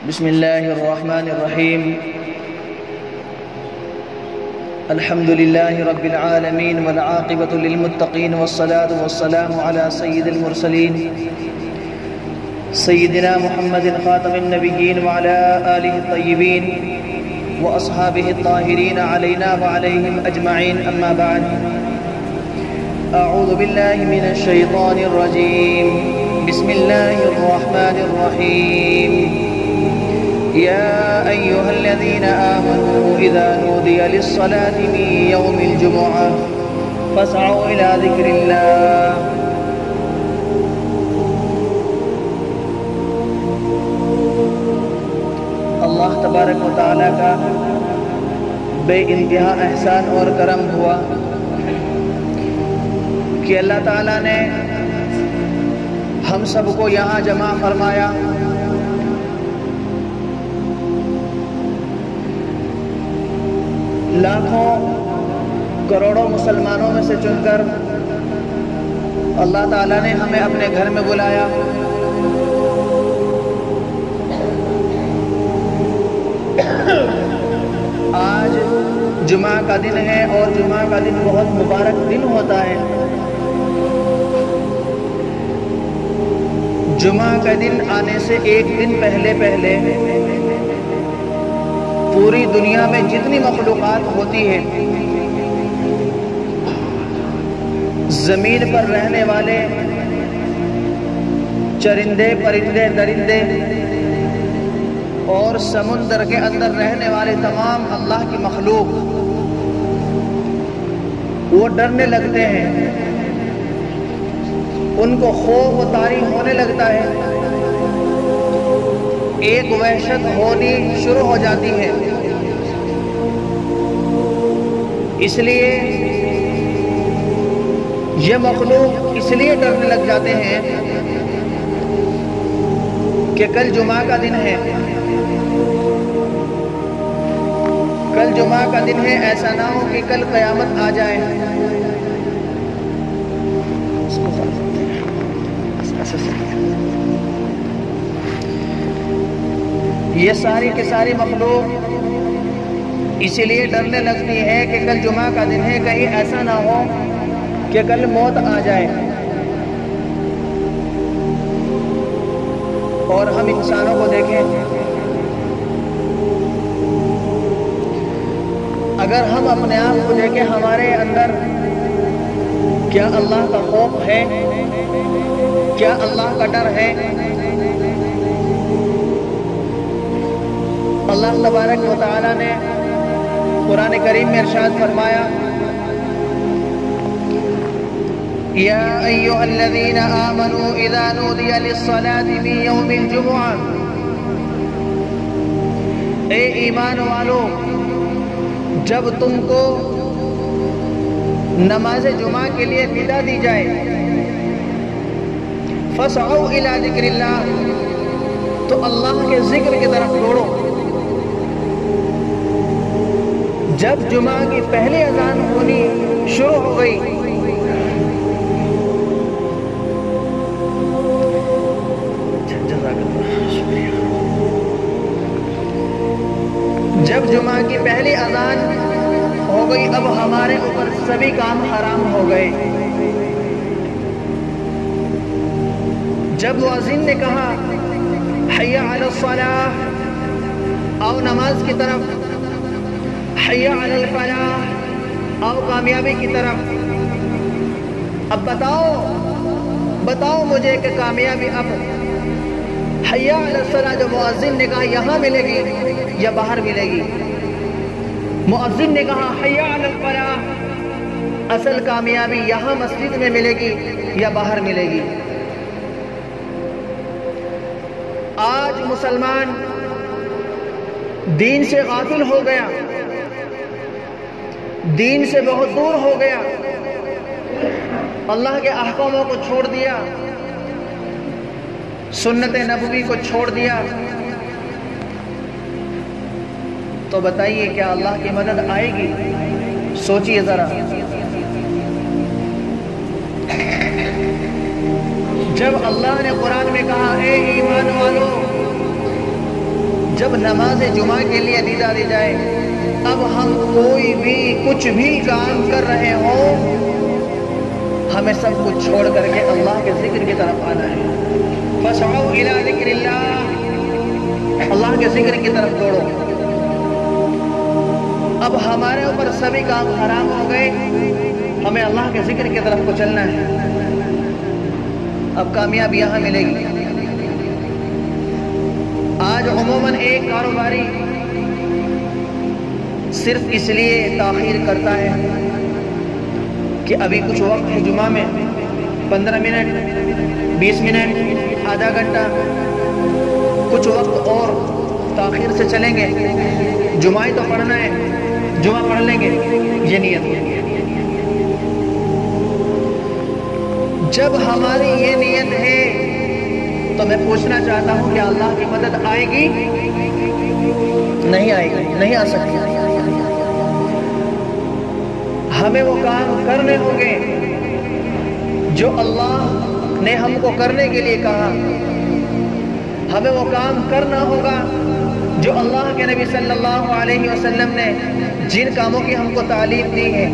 بسم الله الرحمن الرحيم. الحمد لله رب العالمين والعاقبة للمتقين والصلاة والسلام على سيد المرسلين سيدنا محمد خاتم النبيين وعلى آله الطيبين وأصحابه الطاهرين علينا وعليهم أجمعين. أما بعد، أعوذ بالله من الشيطان الرجيم. بسم الله الرحمن الرحيم. يا أيها الذين آمنوا إذا نودي للصلاة من يوم الجمعة فاسعوا إلى ذكر الله. اللہ تبارک و تعالیٰ کا بے انتہا احسان اور کرم ہوا کہ اللہ تعالیٰ نے ہم سب کو یہاں جمع فرمایا. لاکھوں کروڑوں مسلمانوں میں سے چن کر اللہ تعالیٰ نے ہمیں اپنے گھر میں بلایا. آج جمعہ کا دن ہے اور جمعہ کا دن بہت مبارک دن ہوتا ہے. جمعہ کا دن آنے سے ایک دن پہلے پوری دنیا میں جتنی مخلوقات ہوتی ہے، زمین پر رہنے والے چرندے پرندے درندے اور سمندر کے اندر رہنے والے تمام اللہ کی مخلوق وہ ڈرنے لگتے ہیں، ان کو خوف و طاری ہونے لگتا ہے، ایک وحشت ہونی شروع ہو جاتی ہے. اس لیے یہ مخلوق اس لیے ڈرنے لگ جاتے ہیں کہ کل جمعہ کا دن ہے، کل جمعہ کا دن ہے، ایسا نہ ہو کہ کل قیامت آ جائے. یہ ساری کی ساری مخلوق اسی لیے ڈرنے لگتی ہے کہ کل جمعہ کا دن ہے، کہیں ایسا نہ ہو کہ کل موت آ جائے. اور ہم انسانوں کو دیکھیں، اگر ہم اپنے آپ کو دیکھیں، ہمارے اندر کیا اللہ کا خوف ہے؟ کیا اللہ کا ڈر ہے؟ اللہ تبارک و تعالیٰ نے قرآن کریم میں ارشاد فرمایا، یا ایھا الذین آمنوا اذا نودی للصلاة من یوم الجمعہ. اے ایمان والو، جب تم کو نماز جمعہ کے لیے ندا دی جائے، فاسعوا الی ذکر اللہ، تو اللہ کے ذکر کی طرف دوڑو. جب جمعہ کی پہلی اذان ہونی شروع ہو گئی، جب جمعہ کی پہلی اذان ہو گئی، اب ہمارے اوپر سبھی کام حرام ہو گئے. جب مؤذن نے کہا حی علی الصلاۃ، آؤ نماز کی طرف، حی علی الفلاح، آؤ کامیابی کی طرف. اب بتاؤ مجھے کہ کامیابی اب حی علی الصلاۃ جو مؤذن نے کہا یہاں ملے گی یا باہر ملے گی؟ مؤذن نے کہا حی علی الفلاح، اصل کامیابی یہاں مسجد میں ملے گی یا باہر ملے گی؟ آج مسلمان دین سے غافل ہو گیا، دین سے بہت دور ہو گیا، اللہ کے احکاموں کو چھوڑ دیا، سنت نبوی کو چھوڑ دیا. تو بتائیے کیا اللہ کی مدد آئے گی؟ سوچئے ذرا. جب اللہ نے قرآن میں کہا اے ایمان والو جب نماز جمعہ کے لیے ندا دی جائے، اب ہم کوئی بھی کچھ بھی کام کر رہے ہوں، ہمیں سب کچھ چھوڑ کر کے اللہ کے ذکر کی طرف آنا ہے۔ فَاسْعَوْا إِلَىٰ ذِكْرِ اللَّهِ، اللہ کے ذکر کی طرف دوڑو۔ اب ہمارے اوپر سبھی کام حرام ہو گئے، ہمیں اللہ کے ذکر کی طرف کو چلنا ہے۔ اب کامیابی یہاں ملے گی۔ آج عموماً ایک کاروباری صرف اس لیے تاخیر کرتا ہے کہ ابھی کچھ وقت ہے جمعہ میں، 15 منٹ 20 منٹ آدھا گھنٹہ کچھ وقت اور تاخیر سے چلیں گے، جمعہ ہی تو پڑھنا ہے، جمعہ پڑھ لیں گے، یہ نیت ہے۔ جب ہماری یہ نیت ہے تو میں پوچھنا چاہتا ہوں کہ اللہ کی مدد آئے گی؟ نہیں آئے گی، نہیں آ سکتی۔ ہمیں وہ کام کرنے ہوں گے جو اللہ نے ہم کو کرنے کے لیے کہا، ہمیں وہ کام کرنا ہوگا جو اللہ کے نبی صلی اللہ علیہ وسلم نے جن کاموں کی ہم کو تعلیم دی ہے۔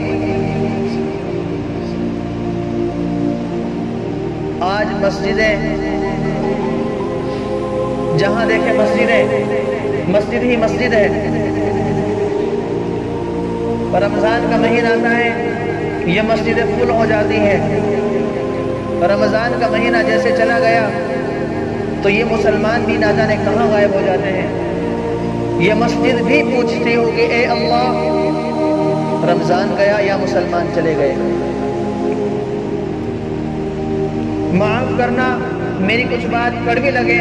آج مسجدیں، جہاں دیکھیں مسجد ہی مسجد ہے۔ رمضان کا مہینہ آتا ہے، یہ مسجدیں فل ہو جاتی ہیں۔ رمضان کا مہینہ جیسے چلا گیا تو یہ مسلمان بھی نہ جانے کہاں غائب ہو جاتے ہیں۔ یہ مسجد بھی پوچھتی ہوگی، اے اللہ رمضان گیا یا مسلمان چلے گئے؟ معاف کرنا، میری کچھ بات کڑوی لگے،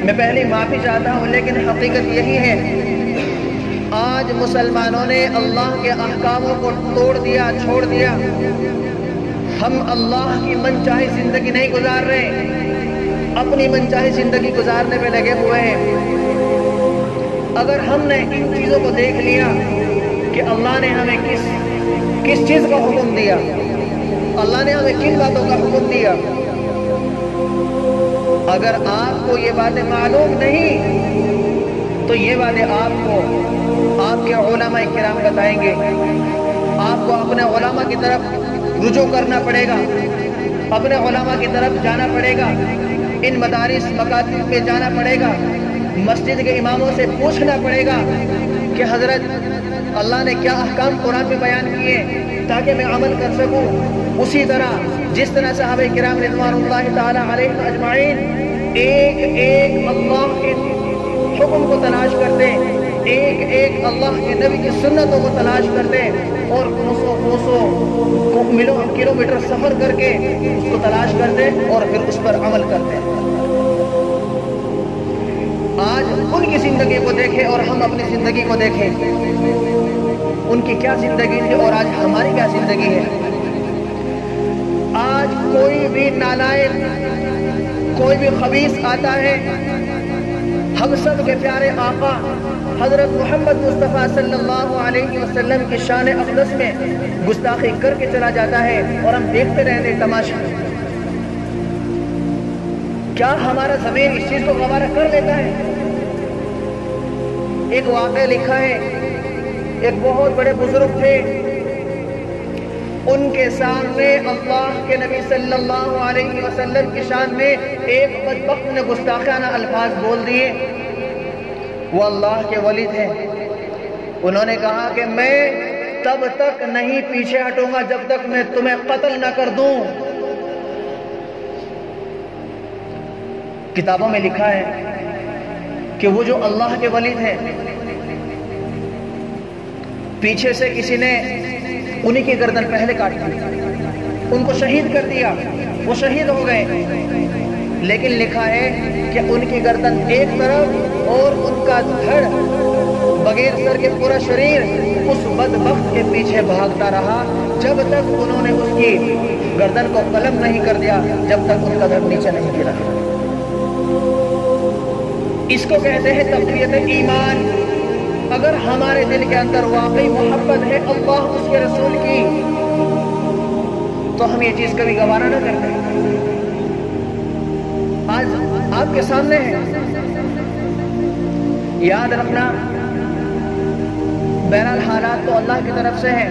میں پہلی معافی چاہتا ہوں، لیکن حقیقت یہی ہے۔ آج مسلمانوں نے اللہ کے احکاموں کو توڑ دیا، چھوڑ دیا۔ ہم اللہ کی من چاہی زندگی نہیں گزار رہے، اپنی من چاہی زندگی گزارنے میں لگے ہوئے ہیں۔ اگر ہم نے ان چیزوں کو دیکھ لیا کہ اللہ نے ہمیں کس چیز کا حکم دیا، اللہ نے ہمیں کن باتوں کا حکم دیا، اگر آپ کو یہ باتیں معلوم نہیں تو یہ باتیں آپ کو آپ کے علماء کرام بتائیں گے۔ آپ کو اپنے علماء کی طرف رجوع کرنا پڑے گا، اپنے علماء کی طرف جانا پڑے گا، ان مدارس مکاتب میں جانا پڑے گا، مسجد کے اماموں سے پوچھنا پڑے گا کہ حضرت اللہ نے کیا احکام قرآن میں بیان کیے تاکہ میں عمل کر سکوں۔ اسی طرح جس طرح صحابہ کرام رضوان اللہ تعالی علیہ اجمعین ایک ایک اللہ کے حکم کو تلاش کرتے، ایک ایک اللہ کے نبی کی سنتوں کو تلاش کرتے، اور کوسوں کلومیٹر سفر کر کے اس کو تلاش کرتے اور پھر اس پر عمل کرتے۔ آج ان کی زندگی کو دیکھیں اور ہم اپنی زندگی کو دیکھیں، ان کی کیا زندگی تھی اور آج ہماری کیا زندگی ہے۔ آج کوئی بھی نالائق، کوئی بھی خبیث آتا ہے، ہم سب کے پیارے آقا حضرت محمد مصطفیٰ صلی اللہ علیہ وسلم کی شان اقدس میں گستاخی کر کے چلا جاتا ہے اور ہم دیکھتے رہتے تماشا۔ کیا ہمارا ضمیر اس چیز کو گوارا کر لیتا ہے؟ ایک واقعہ لکھا ہے، ایک بہت بڑے بزرگ تھے، ان کے سامنے اللہ کے نبی صلی اللہ علیہ وسلم کی شان میں ایک بدبخت نے گستاخانہ الفاظ بول دیے۔ وہ اللہ کے ولی تھے، انہوں نے کہا کہ میں تب تک نہیں پیچھے ہٹوں گا جب تک میں تمہیں قتل نہ کر دوں۔ کتابوں میں لکھا ہے کہ وہ جو اللہ کے ولی تھے، پیچھے سے کسی نے انہی کی گردن پہلے کاٹ دی، ان کو شہید کر دیا، وہ شہید ہو گئے، لیکن لکھا ہے کہ ان کی گردن ایک طرف اور ان کا دھڑ بغیر سر کے پورا شریر اس بدبخت کے پیچھے بھاگتا رہا جب تک انہوں نے اس کی گردن کو قلم نہیں کر دیا، جب تک ان کا دھڑ نیچے نہیں گرا۔ اس کو کہتے ہیں تقویت ایمان۔ اگر ہمارے دل کے اندر واقعی محبت ہے اللہ اس کے رسول کی تو ہم یہ چیز کبھی گوارا نہ کرتے۔ آج آپ کے سامنے ہے یاد رکھنا بہرحال حالات تو اللہ کی طرف سے ہیں،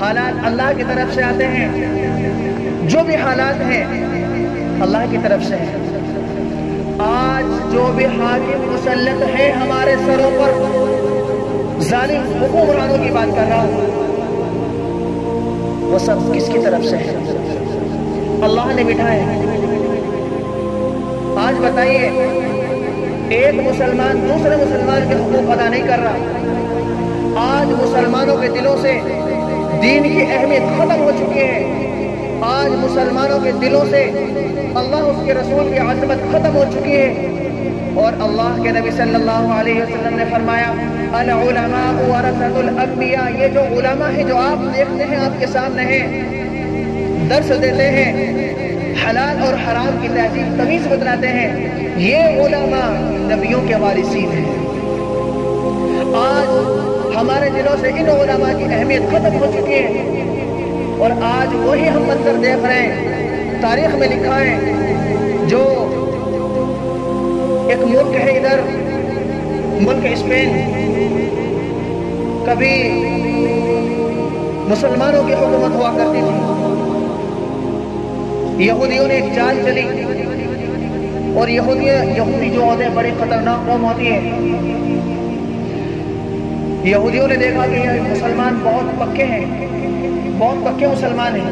حالات اللہ کی طرف سے آتے ہیں، جو بھی حالات ہیں اللہ کی طرف سے ہیں۔ آج جو بھی حاکم مسلط ہے ہمارے سروں پر، ظالم حکمرانوں کی بات کر رہا ہوں، وہ سب کس کی طرف سے ہے؟ اللہ نے بٹھائے۔ آج بتائیے ایک مسلمان دوسرے مسلمان کے حقوق ادا نہیں کر رہا۔ آج مسلمانوں کے دلوں سے دین کی اہمیت ختم ہو چکی ہے۔ آج مسلمانوں کے دلوں سے اللہ اس کے رسول کی عظمت ختم ہو چکی ہے، اور اللہ کے نبی صلی اللہ علیہ وسلم نے فرمایا العلماء ورثۃ الانبیاء، یہ جو علماء ہیں جو آپ دیکھتے ہیں آپ کے سامنے ہیں، درس دیتے ہیں، حلال اور حرام کی تہذیب تمیز بتلاتے ہیں، یہ علماء نبیوں کے وارثین ہیں۔ آج ہمارے دلوں سے ان علماء کی اہمیت ختم ہو چکی ہے، اور آج وہی ہم منظر دیکھ رہے ہیں، تاریخ میں لکھا ہے، جو ایک ملک ہے ادھر ملک اسپین، کبھی مسلمانوں کی حکومت ہوا کرتی تھی، یہودیوں نے ایک چال چلی، اور یہودی جو ہوتے ہیں بڑی خطرناک قوم ہوتی ہے۔ یہودیوں نے دیکھا کہ یہ مسلمان بہت پکے ہیں، بہت پکے مسلمان ہیں،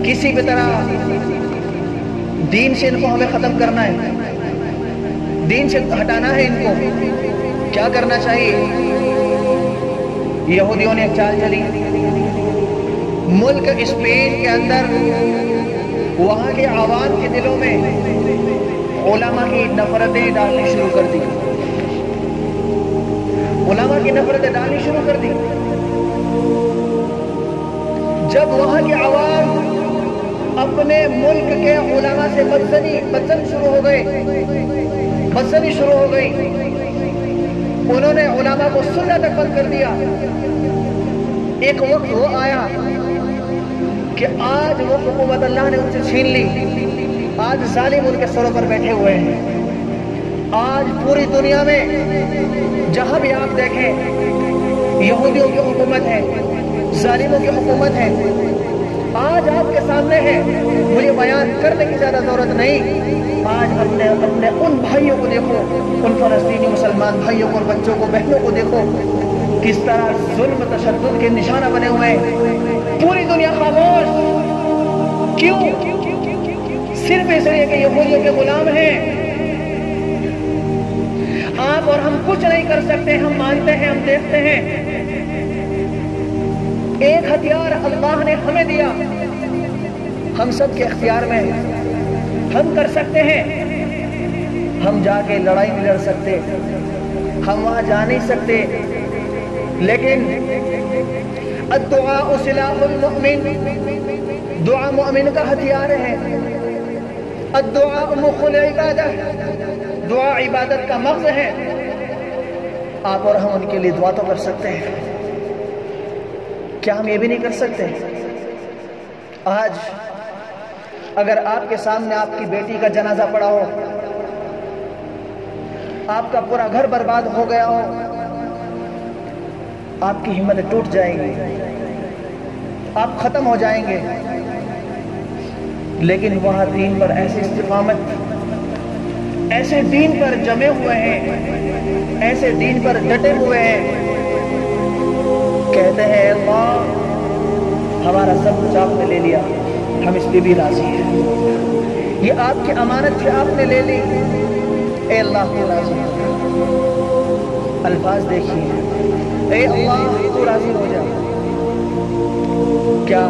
کسی بھی طرح دین سے ان کو ہمیں ختم کرنا ہے، دین سے ہٹانا ہے، ان کو کیا کرنا چاہیے؟ یہودیوں نے ایک چال چلی، ملک اسپین کے اندر وہاں کے عوام کے دلوں میں علماء کی نفرتیں ڈالنی شروع کر دی، علماء کی نفرتیں ڈالنی شروع کر دی۔ جب وہاں کے عوام اپنے ملک کے علماء سے بدزنی شروع ہو گئی، انہوں نے علماء کو سننا تک بند کر دیا۔ ایک وقت وہ آیا کہ آج وہ حکومت اللہ نے ان سے چھین لی، آج ظالم ان کے سروں پر بیٹھے ہوئے ہیں۔ آج پوری دنیا میں جہاں بھی آپ دیکھیں یہودیوں کی حکومت ہے، ظالموں کی حکومت ہے، آج آپ کے سامنے ہے، مجھے بیان کرنے کی زیادہ ضرورت نہیں۔ آج اپنے ان بھائیوں کو دیکھو، ان فلسطینی مسلمان بھائیوں کو اور بچوں کو بہنوں کو دیکھو، کس طرح ظلم تشدد کے نشانہ بنے ہوئے ہیں۔ پوری دنیا خاموش، کیوں؟ صرف اس لیے کہ یہودیوں کے غلام ہیں۔ آپ اور ہم کچھ نہیں کر سکتے، ہم مانتے ہیں، ہم دیکھتے ہیں۔ ایک ہتھیار اللہ نے ہمیں دیا، ہم سب کے اختیار میں ہے، ہم کر سکتے ہیں۔ ہم جا کے لڑائی نہیں لڑ سکتے، ہم وہاں جا نہیں سکتے، لیکن الدعاء سلاح المؤمن، دعا مومن کا ہتھیار ہے۔ الدعاء مخ العبادہ، دعا عبادت کا مغز ہے۔ آپ اور ہم ان کے لیے دعا تو کر سکتے ہیں، کیا ہم یہ بھی نہیں کر سکتے؟ آج اگر آپ کے سامنے آپ کی بیٹی کا جنازہ پڑا ہو، آپ کا پورا گھر برباد ہو گیا ہو، آپ کی ہمت ٹوٹ جائے گی، آپ ختم ہو جائیں گے، لیکن وہاں دین پر ایسی استقامت، ایسے دین پر جمے ہوئے ہیں، ایسے دین پر ڈٹے ہوئے ہیں، کہتے ہیں اللہ ہمارا سب کچھ آپ نے لے لیا، ہم اس پہ بھی راضی ہیں، یہ آپ کی امانت تھی، آپ نے لے لی، اے اللہ تو راضی ہو۔ الفاظ دیکھیے، اے اللہ تو راضی ہو جا۔ کیا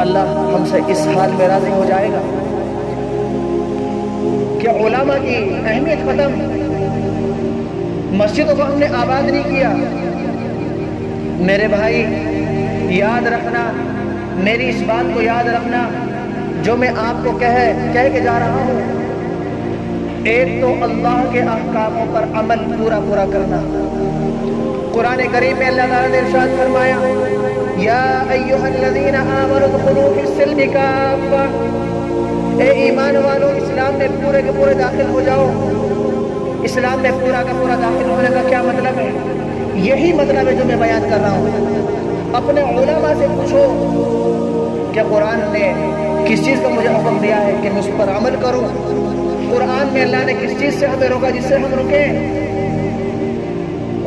اللہ ہم سے اس حال میں راضی ہو جائے گا؟ کیا علماء کی اہمیت ختم؟ مسجدوں کو ہم نے آباد نہیں کیا؟ میرے بھائی یاد رکھنا، میری اس بات کو یاد رکھنا جو میں آپ کو کہہ کے جا رہا ہوں۔ ایک تو اللہ کے احکاموں پر عمل پورا کرنا۔ قرآن کریم میں اللہ تعالیٰ نے ارشاد فرمایا یا ایھا الذین آمنوا ادخلوا فی السلم کافۃ، اے ایمان والو اسلام میں پورے کے پورے داخل ہو جاؤ۔ اسلام میں پورا کا پورا داخل ہونے کا کیا مطلب ہے؟ یہی مطلب ہے جو میں بیان کر رہا ہوں۔ اپنے علماء سے پوچھو کہ قرآن نے کس چیز کا مجھے حکم دیا ہے کہ میں اس پر عمل کروں، قرآن میں اللہ نے کس چیز سے ہمیں روکا جس سے ہم رکیں،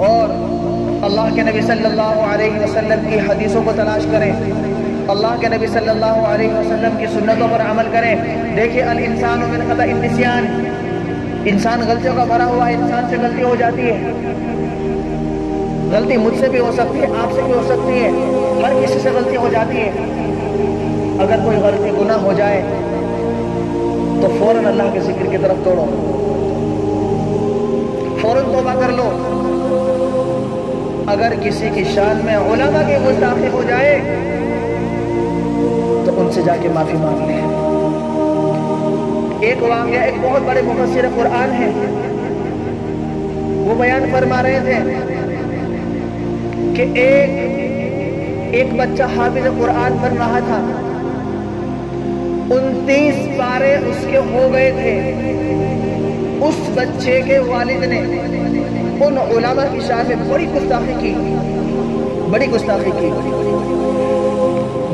اور اللہ کے نبی صلی اللہ علیہ وسلم کی حدیثوں کو تلاش کریں، اللہ کے نبی صلی اللہ علیہ وسلم کی سنتوں پر عمل کریں۔ دیکھیے الانسان من خطأ النسیان، انسان غلطیوں کا بھرا ہوا ہے، انسان سے غلطی ہو جاتی ہے، غلطی مجھ سے بھی ہو سکتی ہے، آپ سے بھی ہو سکتی ہے، ہر کسی سے غلطی ہو جاتی ہے۔ اگر کوئی غلطی گناہ ہو جائے تو فوراً اللہ کے ذکر کی طرف دوڑو، فوراً توبہ کر لو۔ اگر کسی کی شان میں علماء کی گستاخی ہو جائے تو ان سے جا کے معافی مانگ لیں۔ ایک واقعہ ایک بہت بڑے مفسر قرآن ہیں، وہ بیان فرما رہے تھے کہ ایک بچہ حافظ قرآن بن رہا تھا، 29 پارے اس کے ہو گئے تھے۔ اس بچے کے والد نے ان علماء کی شان میں بڑی گستاخی کی، بڑی گستاخی کی۔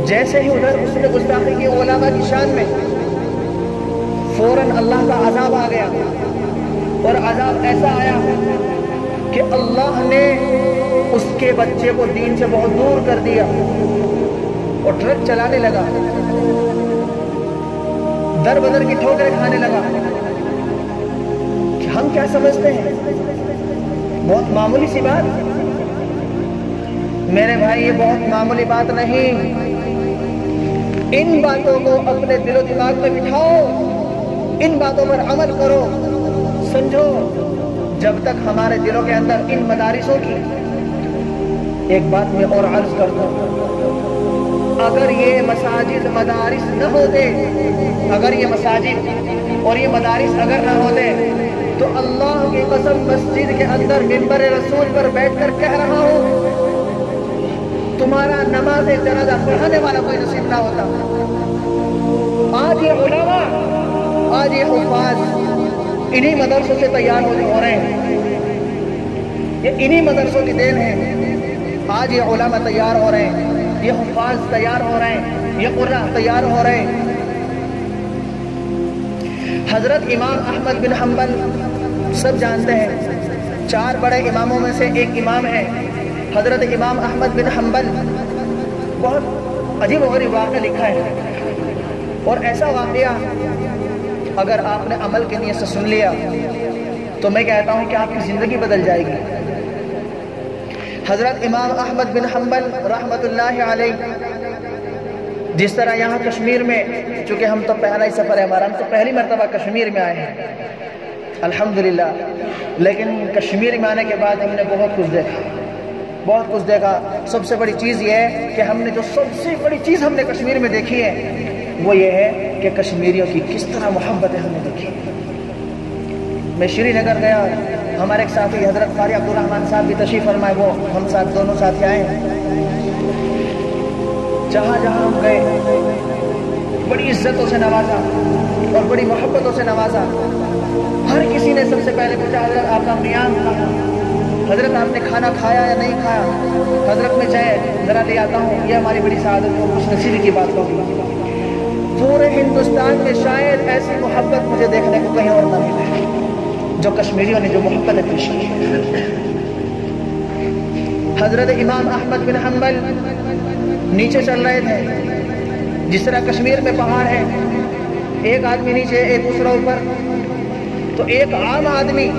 جیسے ہی ادھر اس نے گستاخی کی علماء کی شان میں، فوراً اللہ کا عذاب آ گیا، اور عذاب ایسا آیا کہ اللہ نے اس کے بچے کو دین سے بہت دور کر دیا اور ٹرک چلانے لگا، در بدر کی ٹھوکریں کھانے لگا۔ کہ ہم کیا سمجھتے ہیں بہت معمولی سی بات؟ میرے بھائی یہ بہت معمولی بات نہیں، ان باتوں کو اپنے دل و دماغ میں بٹھاؤ، ان باتوں پر عمل کرو۔ سمجھو جب تک ہمارے دلوں کے اندر ان مدارسوں کی، ایک بات میں اور عرض کرتا ہوں، اگر یہ مساجد مدارس نہ ہوتے، اگر یہ مساجد اور یہ مدارس اگر نہ ہوتے تو اللہ کی قسم مسجد کے اندر منبر رسول پر بیٹھ کر کہہ رہا ہوں تمہارا نماز جنازہ پڑھانے والا کوئی نصیب نہ ہوتا۔ آج یہ علماء، آج یہ حفاظ انہی مدرسوں سے تیار ہو رہے ہیں، یہ انہی مدرسوں کی دین ہے۔ آج یہ علماء تیار ہو رہے ہیں، یہ حفاظ تیار ہو رہے ہیں، یہ قراء تیار ہو رہے ہیں۔ حضرت امام احمد بن حنبل سب جانتے ہیں، 4 بڑے اماموں میں سے ایک امام ہے حضرت امام احمد بن حنبل۔ بہت عجیب و غریب واقعہ لکھا ہے، اور ایسا واقعہ اگر آپ نے عمل کے نیت سے سن لیا تو میں کہتا ہوں کہ آپ کی زندگی بدل جائے گی۔ حضرت امام احمد بن حنبل رحمت اللہ علیہ، جس طرح یہاں کشمیر میں، چونکہ ہم تو پہلا ہی سفر ہے ہمارا، ہم تو پہلی مرتبہ کشمیر میں آئے ہیں الحمدللہ، لیکن کشمیر میں آنے کے بعد ہم نے بہت کچھ دیکھا، بہت کچھ دیکھا۔ سب سے بڑی چیز یہ ہے کہ ہم نے جو سب سے بڑی چیز ہم نے کشمیر میں دیکھی ہے وہ یہ ہے کہ کشمیریوں کی کس طرح محبت ہے ہم نے دیکھی۔ میں شری نگر گیا، ہمارے ایک ساتھی حضرت قاری عبد الرحمن صاحب بھی تشریف فرمائے، وہ ہم ساتھ دونوں ساتھی آئے ہیں۔ جہاں جہاں ہم گئے بڑی عزتوں سے نوازا اور بڑی محبتوں سے نوازا۔ ہر کسی نے سب سے پہلے پوچھا حضرت آپ کا قیام کہاں، حضرت آپ نے کھانا کھایا یا نہیں کھایا، حضرت میں چائے ذرا لے آتا ہوں، یہ ہماری بڑی سعادت اور خوش نصیبی کی بات ہوگی۔ پورے ہندوستان میں شاید ایسی محبت مجھے دیکھنے کو کہیں اور نہ ملے جو کشمیریوں نے جو محبت پیش کی۔ حضرت امام احمد بن حنبل نیچے چل رہے تھے، جس طرح کشمیر میں پہاڑ ہے، ایک آدمی نیچے ایک دوسرا اوپر، تو ایک عام آدمی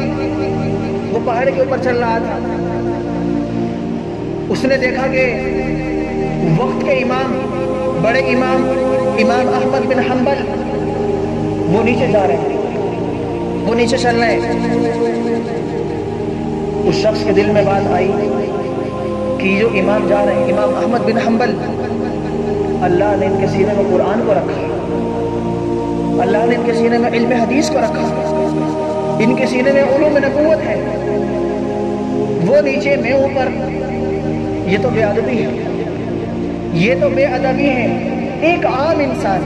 وہ پہاڑ کے اوپر چل رہا تھا۔ اس نے دیکھا کہ وقت کے امام، بڑے امام امام احمد بن حنبل وہ نیچے جا رہے ہیں، وہ نیچے چل رہے ہیں۔ اس شخص کے دل میں بات آئی کہ جو امام جا رہے ہیں، امام احمد بن حنبل، اللہ نے ان کے سینے میں قرآن کو رکھا، اللہ نے ان کے سینے میں علم حدیث کو رکھا، ان کے سینے میں علوم نبوت ہے، وہ نیچے میں اوپر، یہ تو بے ادبی ہے، یہ تو بے ادبی ہے۔ ایک عام انسان،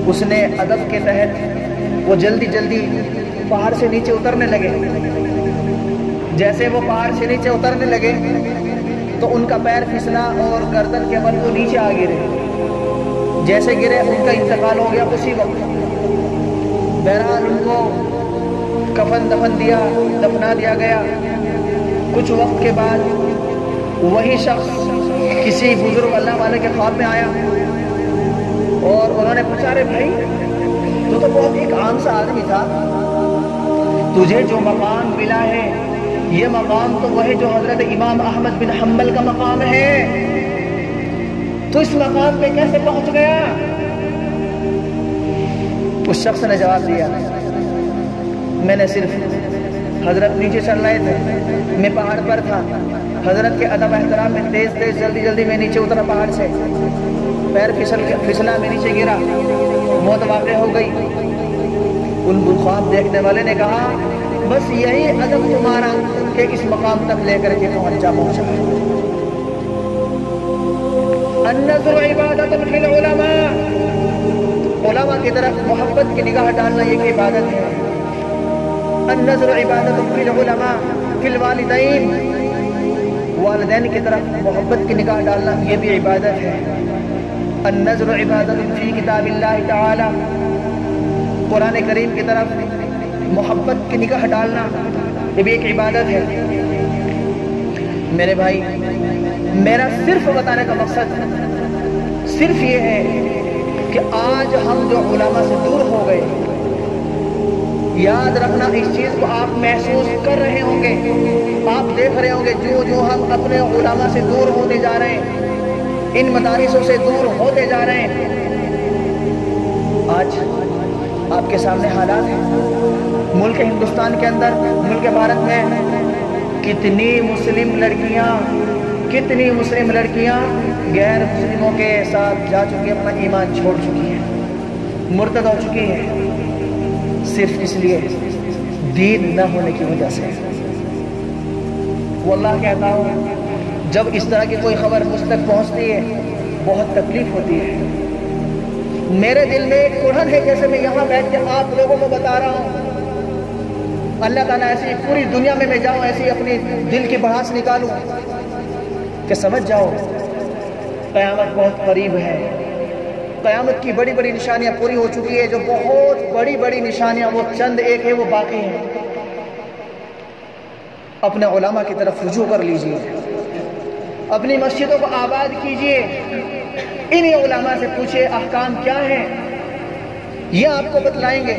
اس نے ادب کے تحت وہ جلدی جلدی پہاڑ سے نیچے اترنے لگے. جیسے وہ پہاڑ سے نیچے اترنے لگے تو ان کا پیر پھسلا اور گردن کے بل وہ نیچے آ گرے. جیسے گرے ان کا انتقال ہو گیا اسی وقت. بہرحال ان کو کفن دفنا دیا گیا. کچھ وقت کے بعد وہی شخص کسی بزرگ اللہ والے کے خواب میں آیا اور انہوں نے پوچھا, رے بھائی تو بہت ایک عام سا آدمی تھا, تجھے جو مقام ملا ہے یہ مقام تو وہ ہے جو حضرت امام احمد بن حنبل کا مقام ہے, تو اس مقام پہ کیسے پہنچ گیا؟ اس شخص نے جواب دیا, میں نے صرف حضرت نیچے چل رہے تھے, میں پہاڑ پر تھا, حضرت کے ادب احترام میں تیز جلدی میں نیچے اترا پہاڑ سے, پیر پھسلا, میں نیچے گرا, موت واقع ہو گئی. ان خواب دیکھنے والے نے کہا, بس یہی ادب تمہارا کہ اس مقام تک لے کر کے پہنچا. النظر عبادت فی العلماء, علماء کی طرف محبت کی نگاہ ڈالنا یہ ایک عبادت ہے. النظر عبادت فی العلماء فی الوالدین, والدین کی طرف محبت کی نگاہ ڈالنا یہ بھی عبادت ہے. النظر عبادت فی کتاب اللہ تعالی, قرآن کریم کی طرف محبت کی نگاہ ڈالنا یہ بھی ایک عبادت ہے. میرے بھائی, میرا صرف بتانے کا مقصد صرف یہ ہے کہ آج ہم جو علماء سے دور ہو گئے, یاد رکھنا اس چیز کو آپ محسوس کر رہے ہوں گے, آپ دیکھ رہے ہوں گے جو ہم اپنے علماء سے دور ہوتے جا رہے ہیں, ان مدارسوں سے دور ہوتے جا رہے ہیں. آج آپ کے سامنے حالات ہیں, ملک ہندوستان کے اندر, ملک بھارت میں کتنی مسلم لڑکیاں غیر مسلموں کے ساتھ جا چکی ہیں, اپنا ایمان چھوڑ چکی ہیں, مرتد ہو چکی ہیں, صرف اس لیے دین نہ ہونے کی وجہ سے. واللہ کہتا ہوں, جب اس طرح کی کوئی خبر مجھ تک پہنچتی ہے بہت تکلیف ہوتی ہے. میرے دل میں ایک کڑھن ہے, جیسے میں یہاں بیٹھ کے آپ لوگوں کو بتا رہا ہوں. اللہ تعالیٰ ایسی پوری دنیا میں جاؤں, ایسی اپنی دل کی بڑھاس نکالوں کہ سمجھ جاؤ قیامت بہت قریب ہے. قیامت کی بڑی بڑی نشانیاں پوری ہو چکی ہے. جو بہت بڑی نشانیاں وہ چند ایک ہے, وہ باقی ہیں. اپنے علماء کی طرف رجوع کر لیجئے, اپنی مسجدوں کو آباد کیجئے, انہی علماء سے پوچھے احکام کیا ہیں, یہ آپ کو بتلائیں گے.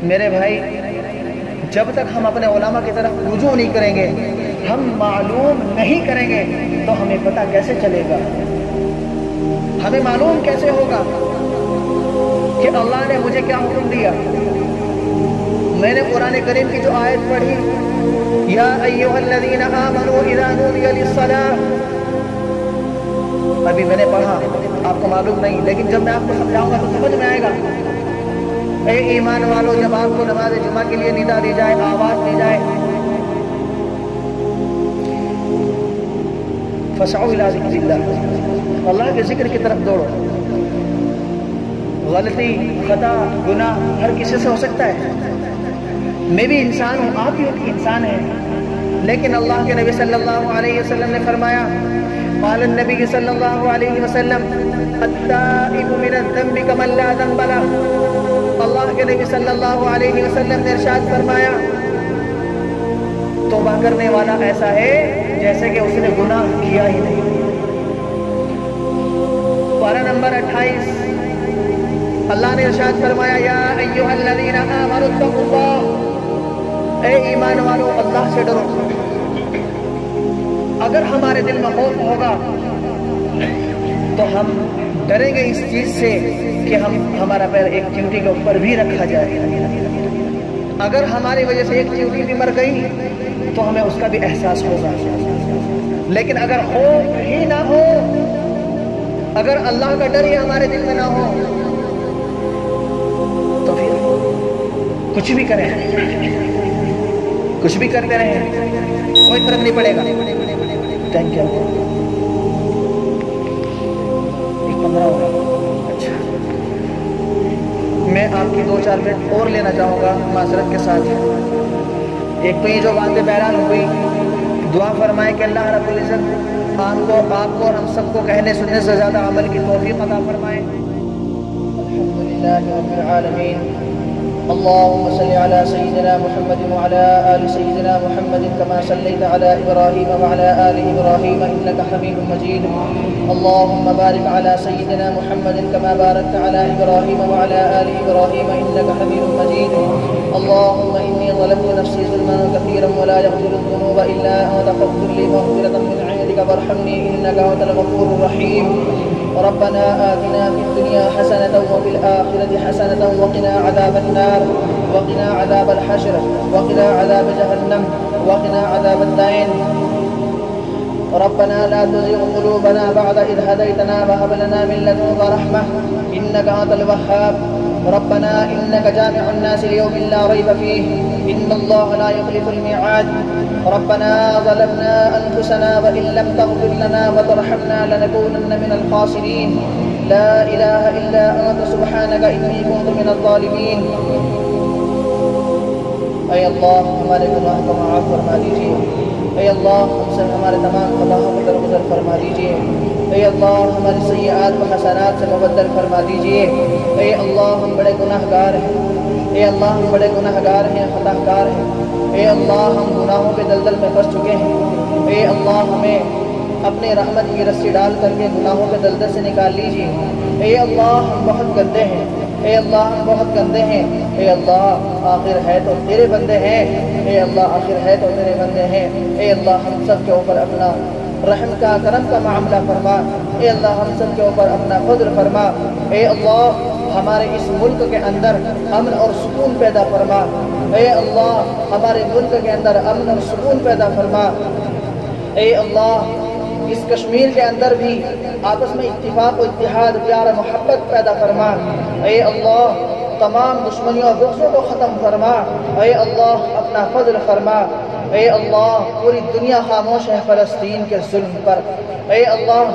میرے بھائی, جب تک ہم اپنے علماء کی طرف رجوع نہیں کریں گے, ہم معلوم نہیں کریں گے, تو ہمیں پتہ کیسے چلے گا, ہمیں معلوم کیسے ہوگا کہ اللہ نے مجھے کیا حکم دیا. میں نے قرآن کریم کی جو آیت پڑھی, یا ایھا الذین آمنوا اذا نودی للصلاۃ, ابھی میں نے پڑھا, آپ کو معلوم نہیں, لیکن جب میں آپ کو سمجھاؤں گا تو سمجھ میں آئے گا. اے ایمان والو, جب آپ کو نماز جمعہ کے لیے ندا دی جائے, آواز دی جائے, فسعوا الی ذکر اللہ, اللہ کے ذکر کی طرف دوڑو. غلطی, خطا, گناہ ہر کسی سے ہو سکتا ہے. میں بھی انسان ہوں, آپ بھی انسان ہیں, لیکن اللہ کے نبی صلی اللہ علیہ وسلم نے فرمایا, قال النبی صلی اللہ علیہ وسلم, التائب من الذنب کمن لا ذنب له. اللہ کے نبی صلی اللہ علیہ وسلم نے ارشاد فرمایا, توبہ کرنے والا ایسا ہے جیسے کہ اس نے گناہ کیا ہی نہیں. پارہ نمبر 28, اللہ نے ارشاد فرمایا, یا ایھا الذین آمنوا اتقوا اللہ, اے ایمان والو اللہ سے ڈرو. اگر ہمارے دل میں خوف ہوگا تو ہم ڈریں گے اس چیز سے کہ ہمارا پیر ایک چیونٹی کے اوپر بھی رکھا جائے. اگر ہماری وجہ سے ایک چیونٹی بھی مر گئی تو ہمیں اس کا بھی احساس ہوگا. لیکن اگر خوف ہی نہ ہو, اگر اللہ کا ڈر ہی ہمارے دل میں نہ ہو, تو پھر کچھ بھی کریں, کچھ بھی کرتے رہیں, کوئی فرق نہیں پڑے گا. Thank you. 15 ہوگا. اچھا, میں آپ کی 2-4 منٹ اور لینا چاہوں گا معذرت کے ساتھ۔ ایک تو یہ جو باتیں بیان ہوئی، دعا فرمائے کہ اللہ رب العزت آپ کو اور ہم سب کو کہنے سننے سے زیادہ عمل کی توفیق عطا فرمائے۔ الحمدللہ رب العالمین، اللهم صل على سيدنا محمد وعلى آل سيدنا محمد كما صليت على إبراهيم وعلى آل إبراهيم إنك حميد مجيد، اللهم بارك على سيدنا محمد كما باركت على إبراهيم وعلى آل إبراهيم إنك حميد مجيد، اللهم إني ظلمت نفسي ظلما كثيرا ولا يغفر الذنوب إلا أنت فاغفر لي مغفرة من عندك وارحمني إنك أنت الغفور الرحيم، ربنا آتنا في الدنيا حسنة وفي الآخرة حسنة وقنا عذاب النار وقنا عذاب الحشر وقنا عذاب جهنم وقنا عذاب الدين، ربنا لا تزغ قلوبنا بعد إذ هديتنا وهب لنا من لدنك رحمة إنك أنت الوهاب، ربنا إنك جامع الناس ليوم لا ريب فيه إن الله لا يخلف الميعاد، ربنا ظلمنا أنفسنا وإن لم تغفر لنا وترحمنا لنكونن من الخاسرين، لا إله إلا أنت سبحانك إني كنت من الظالمين۔ اے اللہ ہمارے گناہ کو معاف فرما دیجیے، اے اللہ ہم سے ہمارے تمام خطاؤں کو درگزر فرما دیجیے، اے اللہ ہماری سیئات و حسنات سے مبدل فرما دیجیے، اے اللہ ہم بڑے گناہ گار ہیں، اے اللہ ہم بڑے گناہ گار ہیں، خطا کار ہیں، اے اللہ ہم گناہوں کے دلدل میں پھنس چکے ہیں، اے اللہ ہمیں اپنے رحمت کی رسی ڈال کر کے گناہوں کے دلدل سے نکال لیجیے، اے اللہ ہم بہت گندے ہیں، اے اللہ ہم بہت گندے ہیں، اے اللہ آخر ہے تو تیرے بندے ہیں، اے اللہ آخر ہے تو تیرے بندے ہیں، اے اللہ ہم سب کے اوپر اپنا رحم کا کرم کا معاملہ فرما، اے اللہ ہم سب کے اوپر اپنا فضل فرما، اے اللہ ہمارے اس ملک کے اندر امن اور سکون پیدا فرما، اے اللہ ہمارے ملک کے اندر امن اور سکون پیدا فرما، اے اللہ اس کشمیر کے اندر بھی آپس میں اتفاق و اتحاد پیار و محبت پیدا فرما، اے اللہ تمام دشمنیوں اور بغضوں کو ختم فرما، اے اللہ اپنا فضل فرما، اے اللہ پوری دنیا خاموش ہے فلسطین کے ظلم پر، اے اللہ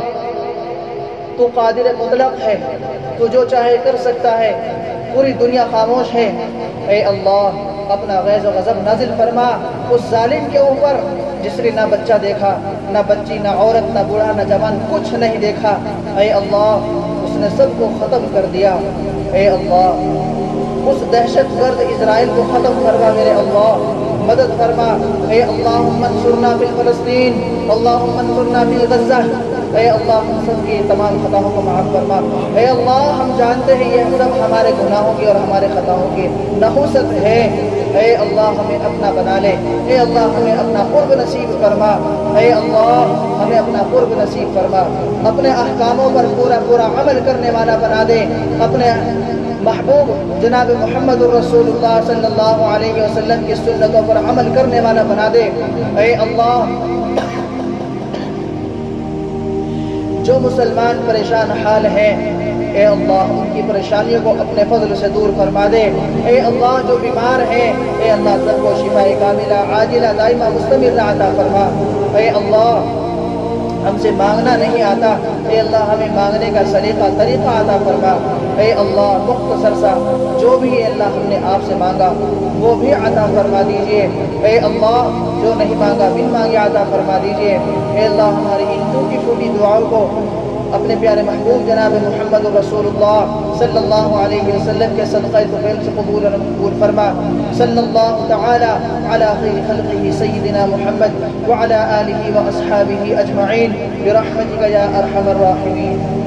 تو قادر مطلق ہے، تو جو چاہے کر سکتا ہے، پوری دنیا خاموش ہے، اے اللہ اپنا غیظ و غضب نازل فرما اس ظالم کے اوپر جس نے نہ بچہ دیکھا، نہ بچی، نہ عورت، نہ بوڑھا، نہ جوان، کچھ نہیں دیکھا، اے اللہ اس نے سب کو ختم کر دیا، اے اللہ اس دہشت گرد اسرائیل کو ختم فرما میرے اللہ، مدد فرما، اے اللہم انصرنا فی فلسطین، اللہم انصرنا فی غزہ، اے اللہ ہم سب کی تمام خطاؤں کو معاف فرما، اے اللہ ہم جانتے ہیں یہ سب ہمارے گناہوں کی اور ہمارے خطاؤں کی نحوست ہے، اے اللہ ہمیں اپنا بنا لے، اے اللہ ہمیں اپنا قرب نصیب فرما، اے اللہ ہمیں اپنا قرب نصیب فرما، اپنے احکاموں پر پورا پورا عمل کرنے والا بنا دے، اپنے محبوب جناب محمد الرسول اللہ صلی اللہ علیہ وسلم کی سنتوں پر عمل کرنے والا بنا دے، اے اللہ جو مسلمان پریشان حال ہیں، اے اللہ ان کی پریشانیوں کو اپنے فضل سے دور فرما دے، اے اللہ جو بیمار ہیں، اے اللہ سب کو شفاء کاملہ عاجلہ دائمہ مستمرہ عطا فرما، اے اللہ ہم سے مانگنا نہیں آتا، اے اللہ ہمیں مانگنے کا سلیقہ طریقہ عطا فرما، اے اللہ مختصر سا جو بھی اللہ ہم نے آپ سے مانگا وہ بھی عطا فرما دیجئے، اے اللہ جو نہیں مانگا بن مانگے عطا فرما دیجئے، اے اللہ ہماری ان ٹوٹی پھوٹی دعاؤں کو اپنے پیارے محبوب جناب محمد رسول اللہ صلی اللہ علیہ وسلم کے صدقہ طفیل سے قبول فرما، صلی اللہ تعالی علی خیر خلقہ سیدنا محمد وعلی آلہ واصحابہ اجمعین برحمتک یا ارحم الراحمین۔